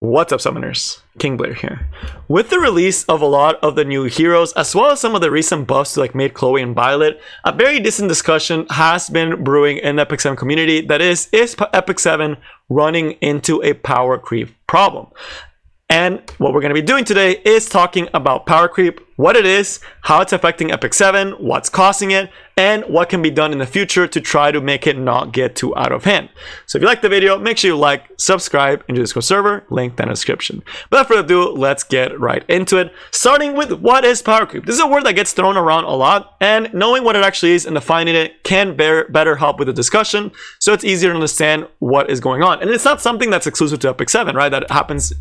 What's up, summoners? King Blair here. With the release of a lot of the new heroes, as well as some of the recent buffs to like Maid Chloe and Violet, a very decent discussion has been brewing in the Epic 7 community. That is Epic 7 running into a power creep problem? And what we're going to be doing today is talking about power creep, what it is, how it's affecting Epic 7, what's causing it, and what can be done in the future to try to make it not get too out of hand. So if you like the video, make sure you like, subscribe, and join the Discord server, link down in the description. But without further ado, let's get right into it. Starting with what is power creep? This is a word that gets thrown around a lot, and knowing what it actually is and defining it can better help with the discussion, so it's easier to understand what is going on. And it's not something that's exclusive to Epic 7, right? That happens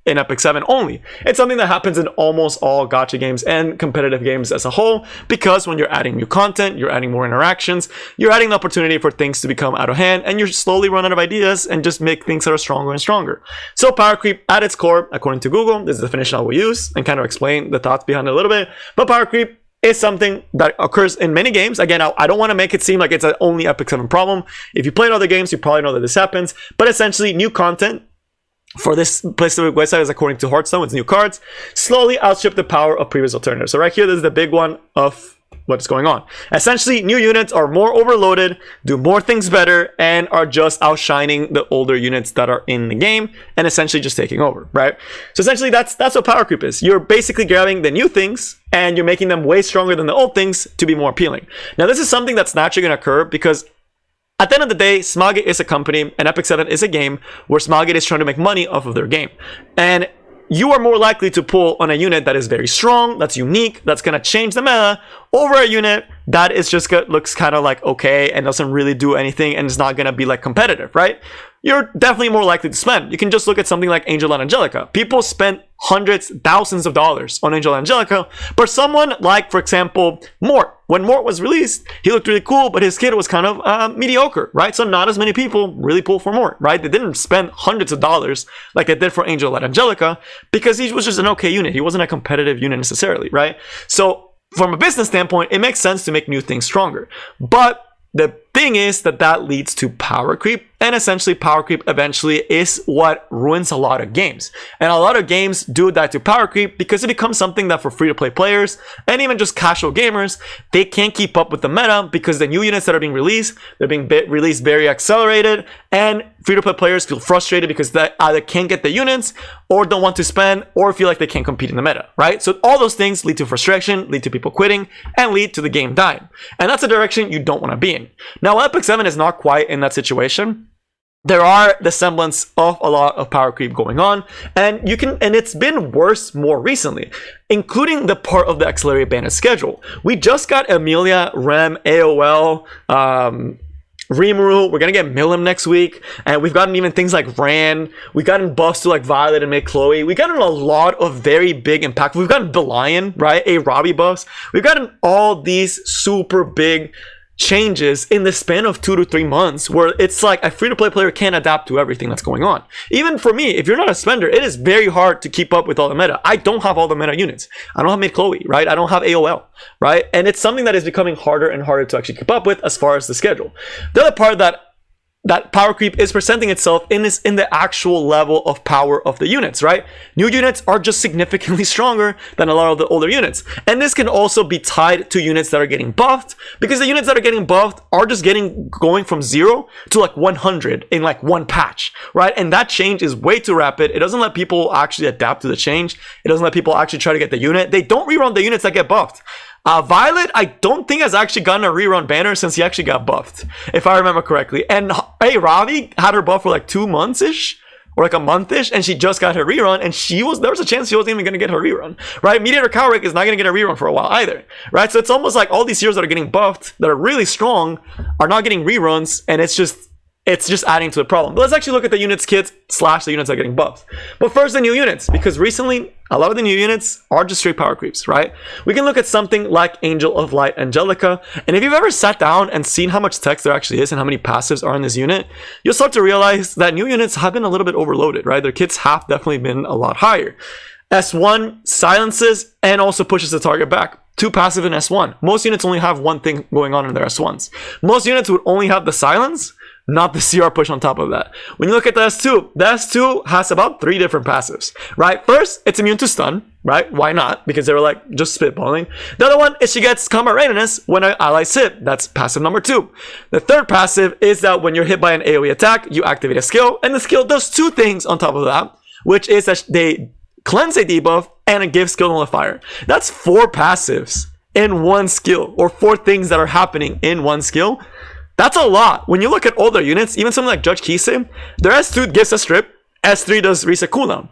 in Epic 7 only. It's something that happens in almost all gacha games and competitive games as a whole, because when you're adding new content, you're adding more interactions, you're adding the opportunity for things to become out of hand, and you slowly run out of ideas and just make things that are stronger and stronger. So power creep at its core, according to Google, this is the definition I will use and kind of explain the thoughts behind it a little bit, but power creep is something that occurs in many games. Again, I don't want to make it seem like it's an only Epic 7 problem. If you played other games, you probably know that this happens, but essentially new content for this specific website, is according to Hearthstone, it's new cards, slowly outstrip the power of previous alternatives. So right here, this is the big one of what's going on. Essentially, new units are more overloaded, do more things better, and are just outshining the older units that are in the game, and essentially just taking over, right? So essentially, that's what power creep is. You're basically grabbing the new things, and you're making them way stronger than the old things to be more appealing. Now, this is something that's naturally going to occur because at the end of the day, Smilegate is a company and Epic 7 is a game where Smilegate is trying to make money off of their game. And you are more likely to pull on a unit that is very strong, that's unique, that's going to change the meta, over a unit that is just looks kind of like okay and doesn't really do anything and is not going to be like competitive, right? You're definitely more likely to spend. You can just look at something like Angel and Angelica. People spent hundreds, thousands of dollars on Angel and Angelica, but someone like, for example, Mort. When Mort was released, he looked really cool, but his kit was kind of mediocre, right? So not as many people really pulled for Mort, right? They didn't spend hundreds of dollars like they did for Angel and Angelica because he was just an okay unit. He wasn't a competitive unit necessarily, right? So from a business standpoint, it makes sense to make new things stronger. But the thing is that leads to power creep, and essentially power creep eventually is what ruins a lot of games. And a lot of games do that to power creep because it becomes something that for free-to-play players and even just casual gamers, they can't keep up with the meta because the new units that are being released, they're being released very accelerated, and free-to-play players feel frustrated because they either can't get the units or don't want to spend or feel like they can't compete in the meta, right? So all those things lead to frustration, lead to people quitting, and lead to the game dying. And that's a direction you don't want to be in. Now, Epic 7 is not quite in that situation. There are the semblance of a lot of power creep going on, and it's been worse more recently, including the part of the accelerated bandit schedule. We just got Amelia, Rem, AOL, Rimuru, we're gonna get Milim next week, and we've gotten even things like Ran, we've gotten buffs to like Violet and Maid Chloe, we've gotten a lot of very big impact, we've gotten Belian, right, a Robbie buffs, we've gotten all these super big changes in the span of 2 to 3 months where it's like a free-to-play player can't adapt to everything that's going on. Even for me, if you're not a spender, it is very hard to keep up with all the meta. I don't have all the meta units. I don't have Maid Chloe, right? I don't have AOL, right? And it's something that is becoming harder and harder to actually keep up with as far as the schedule. The other part that power creep is presenting itself in the actual level of power of the units, right? New units are just significantly stronger than a lot of the older units. And this can also be tied to units that are getting buffed, because the units that are getting buffed are just going from 0 to like 100 in like one patch, right? And that change is way too rapid. It doesn't let people actually adapt to the change. It doesn't let people actually try to get the unit. They don't rerun the units that get buffed. Violet, I don't think has actually gotten a rerun banner since he actually got buffed, if I remember correctly. And hey, Ravi had her buff for like 2 months-ish, or like a month-ish, and she just got her rerun, and there was a chance she wasn't even going to get her rerun, right? Mediator Cowrick is not going to get a rerun for a while either, right? So it's almost like all these heroes that are getting buffed, that are really strong, are not getting reruns, and it's just adding to the problem. But let's actually look at the units kits / the units that are getting buffed. But first, the new units, because recently a lot of the new units are just straight power creeps, right? We can look at something like Angel of Light Angelica, and if you've ever sat down and seen how much text there actually is and how many passives are in this unit, you'll start to realize that new units have been a little bit overloaded, right? Their kits have definitely been a lot higher. S1 silences and also pushes the target back. 2 passive in S1. Most units only have one thing going on in their S1s. Most units would only have the silence, not the CR push on top of that. When you look at the S2 has about 3 different passives, right? First, it's immune to stun, right? Why not? Because they were like just spitballing. The other one is she gets combat readiness when an ally's hit. That's passive number 2. The third passive is that when you're hit by an AoE attack, you activate a skill, and the skill does 2 things on top of that, which is that they cleanse a debuff and it gives skill nullifier. That's 4 passives in one skill, or 4 things that are happening in one skill. That's a lot. When you look at older units, even something like Judge Kisei, their S2 gives a strip, S3 does reset cooldown.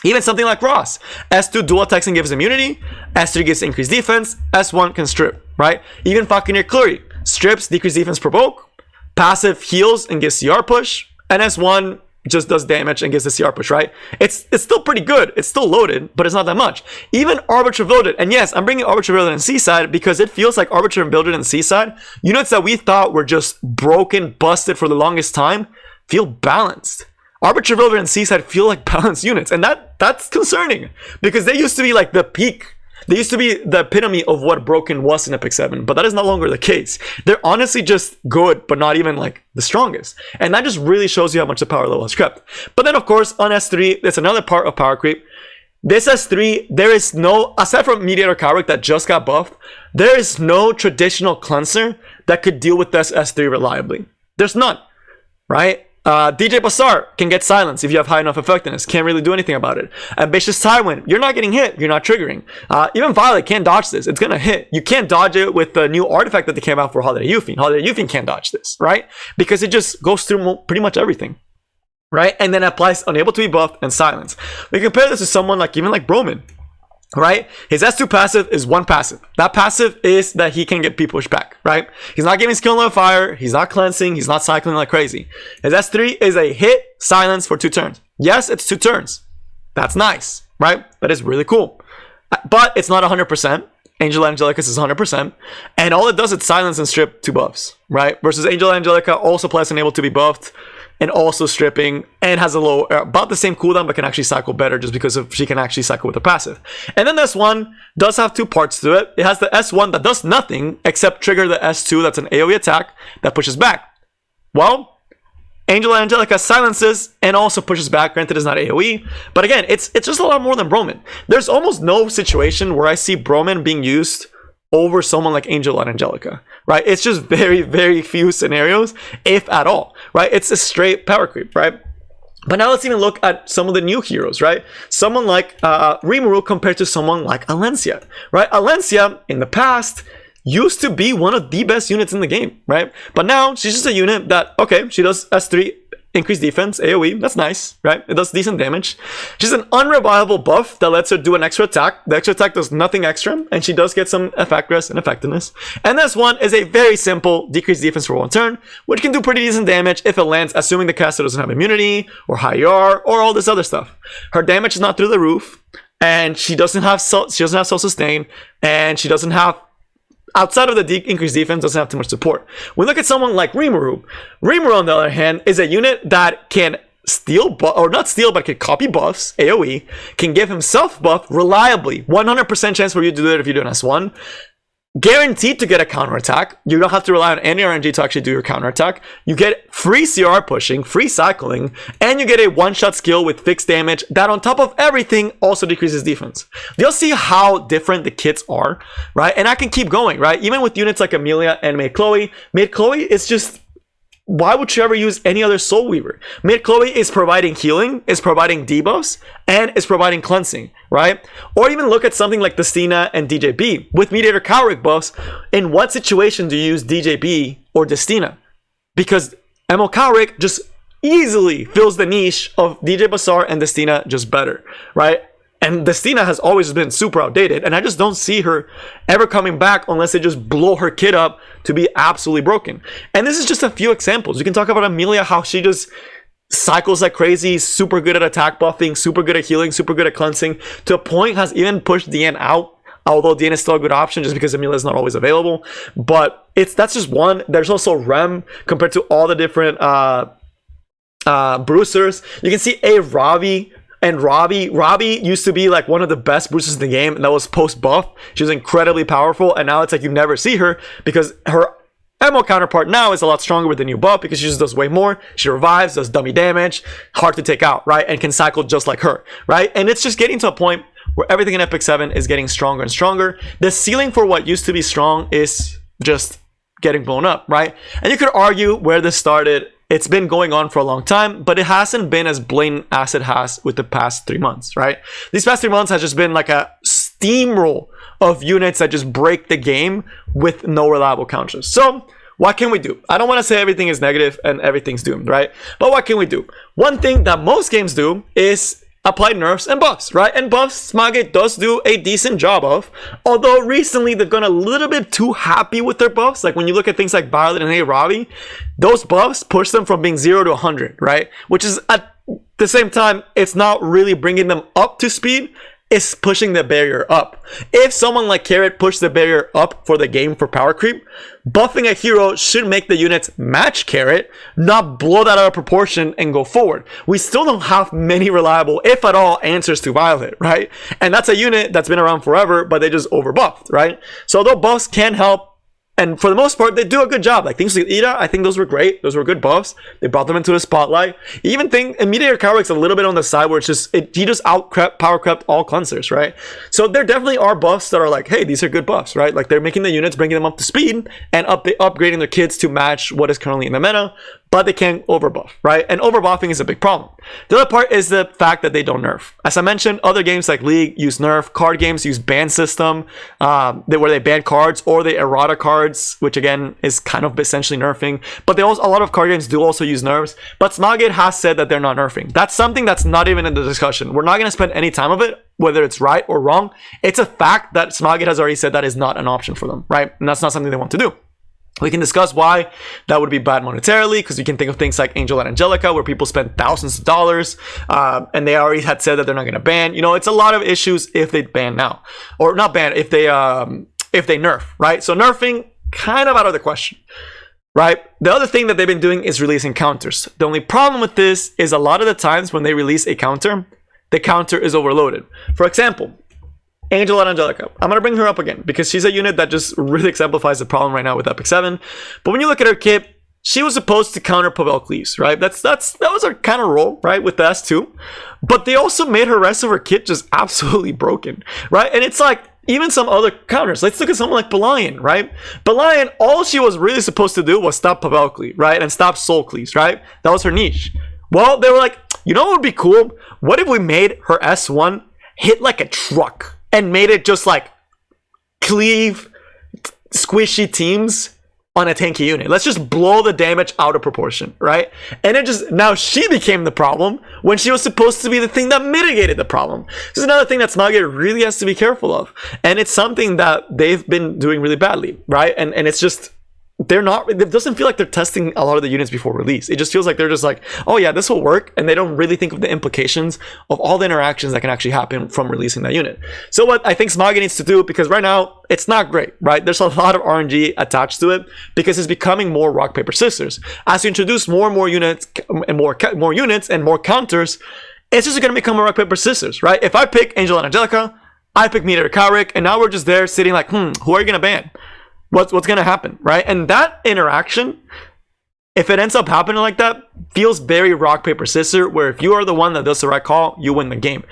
Even something like Ross, S2 dual attacks and gives immunity, S3 gives increased defense, S1 can strip, right? Even Falconeer Clury, strips, decreased defense provoke, passive heals and gives CR push, and S1 just does damage and gives the CR push, right? It's still pretty good. It's still loaded, but it's not that much. Even Arbiter Builded, and yes, I'm bringing Arbiter Builded and Seaside because it feels like Arbiter Builded and Seaside, units that we thought were just broken, busted for the longest time, feel balanced. Arbiter Builder and Seaside feel like balanced units, and that's concerning because they used to be like the peak. They used to be the epitome of what broken was in Epic 7, but that is no longer the case. They're honestly just good, but not even like the strongest. And that just really shows you how much the power level has crept. But then of course on S3, there's another part of power creep. This S3, there is no, aside from Mediator Cowrick that just got buffed, there is no traditional cleanser that could deal with this S3 reliably. There's none, right? DJ Bazaar can get silenced if you have high enough effectiveness. Can't really do anything about it. Ambitious Tywin, you're not getting hit. You're not triggering. Even Violet can't dodge this. It's going to hit. You can't dodge it with the new artifact that they came out for Holiday Youthing. Holiday Youthing can't dodge this, right? Because it just goes through pretty much everything, right? And then applies unable to be buffed and silenced. We compare this to someone like even like Broman, right? His S2 passive is 1 passive. That passive is that he can get P pushed back, right? He's not giving skill on fire. He's not cleansing. He's not cycling like crazy. His S3 is a hit silence for 2 turns. Yes, it's 2 turns. That's nice, right? That is really cool. But it's not 100%. Angel Angelicus is 100%. And all it does is silence and strip 2 buffs, right? Versus Angel Angelica also plays unable to be buffed and also stripping, and has a low, about the same cooldown, but can actually cycle better just because she can actually cycle with a passive. And then this one does have 2 parts to it. It has the S1 that does nothing except trigger the S2 that's an AoE attack that pushes back. Well, Angel Angelica silences and also pushes back. Granted, it's not AoE, but again, it's just a lot more than Broman. There's almost no situation where I see Broman being used over someone like Angel and Angelica, right? It's just very, very few scenarios, if at all, right? It's a straight power creep, right? But now let's even look at some of the new heroes, right? Someone like Rimuru compared to someone like Alencia, right? Alencia, in the past, used to be one of the best units in the game, right? But now she's just a unit that, okay, she does S3, increased defense, AoE, that's nice, right? It does decent damage. She's an unreliable buff that lets her do an extra attack. The extra attack does nothing extra, and she does get some effectiveness and effectiveness. And this one is a very simple decreased defense for 1 turn, which can do pretty decent damage if it lands, assuming the caster doesn't have immunity, or high ER, or all this other stuff. Her damage is not through the roof, and she doesn't have self-sustain, and she doesn't have, outside of the increased defense, doesn't have too much support. We look at someone like Rimuru. Rimuru, on the other hand, is a unit that can steal, or not steal, but can copy buffs, AoE, can give himself buff reliably. 100% chance for you to do it if you do an S1. Guaranteed to get a counterattack. You don't have to rely on any RNG to actually do your counterattack. You get free CR pushing, free cycling, and you get a one-shot skill with fixed damage that on top of everything also decreases defense. You'll see how different the kits are, right? And I can keep going, right? Even with units like Amelia and Maid Chloe is just, why would you ever use any other Soul Weaver? Maid Chloe is providing healing, is providing debuffs, and is providing cleansing, right? Or even look at something like Destina and DJB. With Mediator Cowrick buffs, in what situation do you use DJB or Destina? Because ML Cowrick just easily fills the niche of DJ Bazaar and Destina just better, right? And Destina has always been super outdated, and I just don't see her ever coming back unless they just blow her kit up to be absolutely broken. And this is just a few examples. You can talk about Amelia, how she just cycles like crazy, super good at attack buffing, super good at healing, super good at cleansing, to a point has even pushed DN out, although DN is still a good option just because Amelia is not always available. But that's just one. There's also Rem compared to all the different bruisers. You can see a Ravi. And Robbie used to be like one of the best boosters in the game, and that was post buff. She was incredibly powerful, and now it's like you never see her because her Emo counterpart now is a lot stronger with the new buff because she just does way more. She revives, does dummy damage, hard to take out, right? And can cycle just like her, right? And it's just getting to a point where everything in Epic 7 is getting stronger and stronger. The ceiling for what used to be strong is just getting blown up, right? And you could argue where this started. It's been going on for a long time, but it hasn't been as blatant as it has with the past 3 months, right? These past 3 months has just been like a steamroll of units that just break the game with no reliable counters. So what can we do? I don't want to say everything is negative and everything's doomed, right? But what can we do? One thing that most games do is apply nerfs and buffs, right? And buffs Smilegate does do a decent job of, although recently they've gone a little bit too happy with their buffs. Like when you look at things like Violet and Hey Ravi, those buffs push them from being 0 to 100, right? Which is at the same time, it's not really bringing them up to speed. Is pushing the barrier up. If someone like Carrot pushed the barrier up for the game for power creep, buffing a hero should make the units match Carrot, not blow that out of proportion and go forward. We still don't have many reliable, if at all, answers to Violet, right? And that's a unit that's been around forever, but they just overbuffed, right? So although buffs can help, and for the most part, they do a good job. Like things like Ida, I think those were great. Those were good buffs. They brought them into the spotlight. Even think Meteor Cowrick's a little bit on the side where it's just he just power crept all cleansers, right? So there definitely are buffs that are like, hey, these are good buffs, right? Like they're making the units, bringing them up to speed, and upgrading their kids to match what is currently in the meta. But they can't overbuff, right? And overbuffing is a big problem. The other part is the fact that they don't nerf. As I mentioned, other games like League use nerf. Card games use ban system, where they ban cards or they errata cards, which again is kind of essentially nerfing. But they also, a lot of card games do also use nerfs. But Smilegate has said that they're not nerfing. That's something that's not even in the discussion. We're not going to spend any time of it, whether it's right or wrong. It's a fact that Smilegate has already said that is not an option for them, right? And that's not something they want to do. We can discuss why that would be bad monetarily, because you can think of things like Angel and Angelica, where people spend thousands of dollars, and they already had said that they're not going to ban. You know, it's a lot of issues if they ban now, or not ban if they nerf, right? So nerfing kind of out of the question, right? The other thing that they've been doing is releasing counters. The only problem with this is a lot of the times when they release a counter, the counter is overloaded. For example, Angel and Angelica. I'm going to bring her up again because she's a unit that just really exemplifies the problem right now with Epic 7. But when you look at her kit, she was supposed to counter Powercreep, right? That was her kind of role, right, with the S2. But they also made her rest of her kit just absolutely broken, right? And it's like even some other counters. Let's look at someone like Belian, right? Belian, all she was really supposed to do was stop Powercreep, right? And stop Soul Cleaves, right? That was her niche. Well, they were like, you know what would be cool? What if we made her S1 hit like a truck? And made it just like cleave squishy teams on a tanky unit. Let's just blow the damage out of proportion, right? And it just, now she became the problem when she was supposed to be the thing that mitigated the problem. This is another thing that Smilegate really has to be careful of. And it's something that they've been doing really badly, right? And it's just, they're not, it doesn't feel like they're testing a lot of the units before release. It just feels like they're just like, oh yeah, this will work. And they don't really think of the implications of all the interactions that can actually happen from releasing that unit. So what I think Smilegate needs to do, because right now it's not great, right? There's a lot of RNG attached to it because it's becoming more rock, paper, scissors. As you introduce more and more units and more units and more counters, it's just going to become a rock, paper, scissors, right? If I pick Angel and Angelica, I pick Meteor Cowrick, and now we're just there sitting like, who are you going to ban? What's going to happen, right? And that interaction, if it ends up happening like that, feels very rock, paper, scissors, where if you are the one that does the right call, you win the game.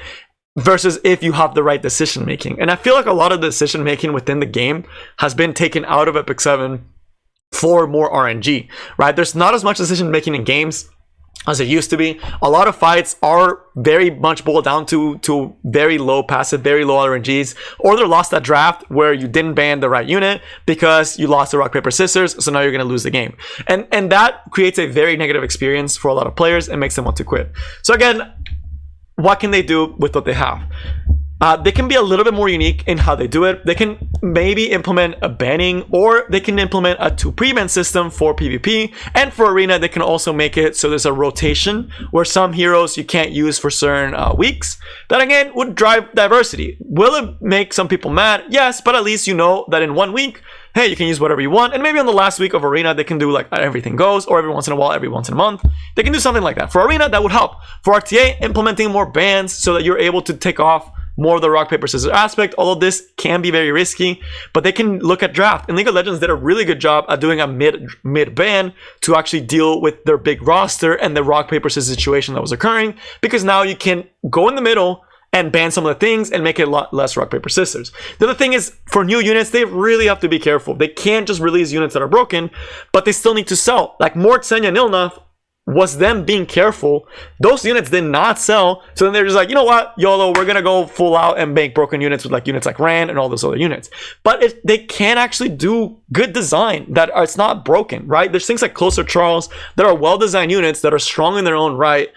Versus if you have the right decision making. And I feel like a lot of the decision making within the game has been taken out of Epic 7 for more RNG, right? There's not as much decision making in games as it used to be. A lot of fights are very much boiled down to very low passive, very low RNGs, or they're lost at draft where you didn't ban the right unit because you lost the rock, paper, scissors, so now you're going to lose the game. And that creates a very negative experience for a lot of players and makes them want to quit. So again, what can they do with what they have? They can be a little bit more unique in how they do it. They can maybe implement a banning, or they can implement a 2 pre-ban system for PvP. And for Arena, they can also make it so there's a rotation where some heroes you can't use for certain weeks. That again would drive diversity. Will it make some people mad? Yes, but at least you know that in 1 week, hey, you can use whatever you want. And maybe on the last week of Arena, they can do like everything goes, or every once in a while, every once in a month. They can do something like that. For Arena, that would help. For RTA, implementing more bans so that you're able to take off more of the rock, paper, scissors aspect, although this can be very risky, but they can look at draft. And League of Legends did a really good job at doing a mid ban to actually deal with their big roster and the rock, paper, scissors situation that was occurring, because now you can go in the middle and ban some of the things and make it a lot less rock, paper, scissors. The other thing is, for new units, they really have to be careful. They can't just release units that are broken, but they still need to sell. Like Mort, Senya, Nilnath was them being careful. Those units did not sell, so then they're just like, you know what, YOLO, we're gonna go full out and make broken units with like units like Rand and all those other units. But they can actually do good design that it's not broken, right? There's things like Closer Charles that are well-designed units that are strong in their own right,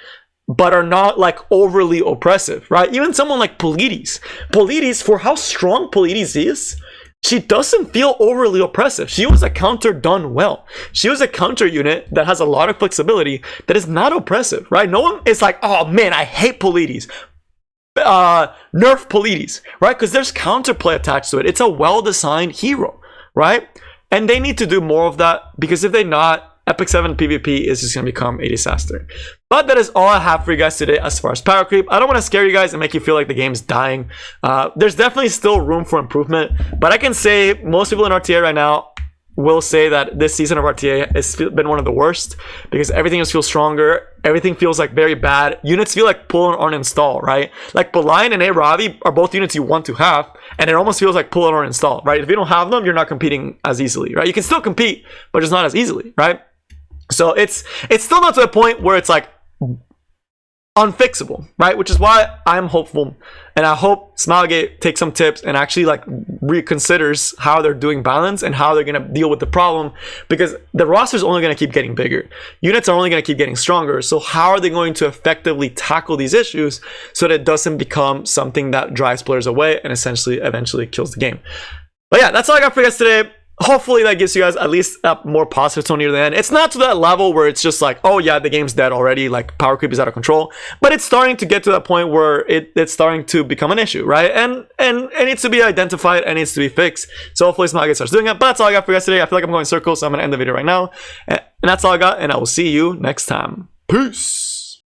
but are not like overly oppressive, right? Even someone like Polides, for how strong Polides is, she doesn't feel overly oppressive. She was a counter done well. She was a counter unit that has a lot of flexibility that is not oppressive, right? No one is like, oh man, I hate Polides. Nerf Polides, right? Because there's counterplay attached to it. It's a well-designed hero, right? And they need to do more of that, because if they're not, Epic 7 PvP is just going to become a disaster. But that is all I have for you guys today as far as Power Creep. I don't want to scare you guys and make you feel like the game's dying. There's definitely still room for improvement, but I can say most people in RTA right now will say that this season of RTA has been one of the worst, because everything just feels stronger. Everything feels like very bad. Units feel like pull or uninstall, right? Like Belian and Ravi are both units you want to have, and it almost feels like pull or uninstall, right? If you don't have them, you're not competing as easily, right? You can still compete, but just not as easily, right? So it's still not to the point where it's like unfixable, right? Which is why I'm hopeful, and I hope Smilegate takes some tips and actually like reconsiders how they're doing balance and how they're going to deal with the problem, because the roster is only going to keep getting bigger. Units are only going to keep getting stronger. So how are they going to effectively tackle these issues so that it doesn't become something that drives players away and essentially eventually kills the game? But yeah, that's all I got for you guys today. Hopefully that gives you guys at least a more positive tone near the end. It's not to that level where it's just like, oh yeah, the game's dead already, like power creep is out of control, but it's starting to get to that point where it's starting to become an issue, right? And it needs to be identified and needs to be fixed. So hopefully Smilegate starts doing it. But that's all I got for you guys today. I feel like I'm going in circles, so I'm gonna end the video right now. And that's all I got, and I will see you next time. Peace.